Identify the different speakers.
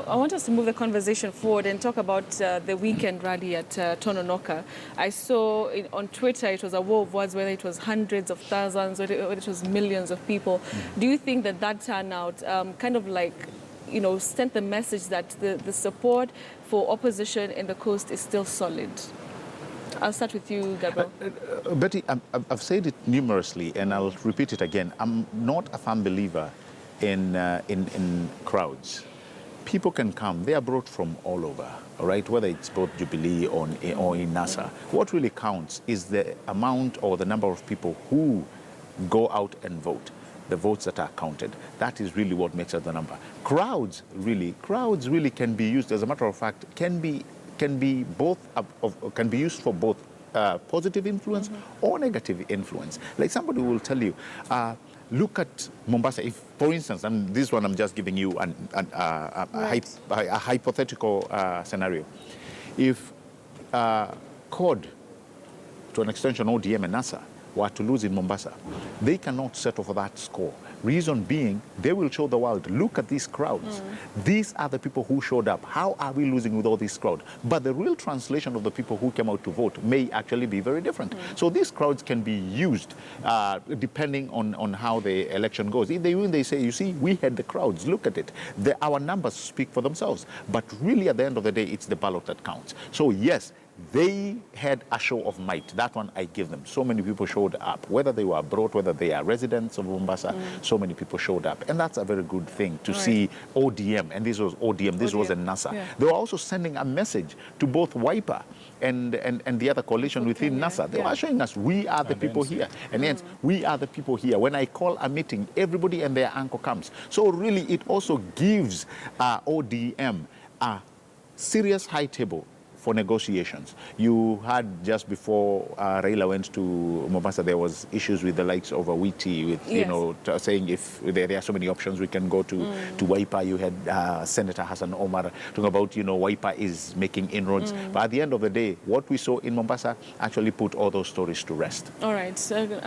Speaker 1: I want us to move the conversation forward and talk about the weekend rally at Tononoka. I saw on Twitter it was a war of words, whether it was hundreds of thousands, whether it was millions of people. Do you think that that turnout kind of like, sent the message that the support for opposition in the coast is still solid? I'll start with you, Gabriel.
Speaker 2: Betty, I've said it numerously, and I'll repeat it again. I'm not a firm believer in crowds. People can come. They are brought from all over, all right, whether it's both Jubilee or in NASA. What really counts is the amount or the number of people who go out and vote, the votes that are counted. That is really what makes up the number. Crowds really can be used, as a matter of fact, can be used for both positive influence or negative influence. Like somebody will tell you, look at Mombasa. If, for instance, and this one I'm just giving you a hypothetical scenario. If CORD, to an extension ODM and NASA, were to lose in Mombasa, they cannot settle for that score. Reason being, they will show the world, look at these crowds. These are the people who showed up. How are we losing with all this crowd? But the real translation of the people who came out to vote may actually be very different. So these crowds can be used depending on how the election goes. If they win, they say, you see, we had the crowds, look at it. Our numbers speak for themselves. But really, at the end of the day, it's the ballot that counts. So yes, they had a show of might. That one I give them. So many people showed up, whether they were abroad, whether they are residents of Mombasa, so many people showed up. And that's a very good thing to see ODM, and this was ODM, this was a NASA. Yeah. They were also sending a message to both Wiper and the other coalition within NASA. They were showing us, we are the people here. And hence, we are the people here. When I call a meeting, everybody and their uncle comes. So really, it also gives ODM a serious high table for negotiations. You had just before Raila went to Mombasa, there was issues with the likes of Awiti, with saying if there are so many options, we can go to Wiper. You had Senator Hassan Omar talking about, Wiper is making inroads. But at the end of the day, what we saw in Mombasa actually put all those stories to rest.
Speaker 1: All right. So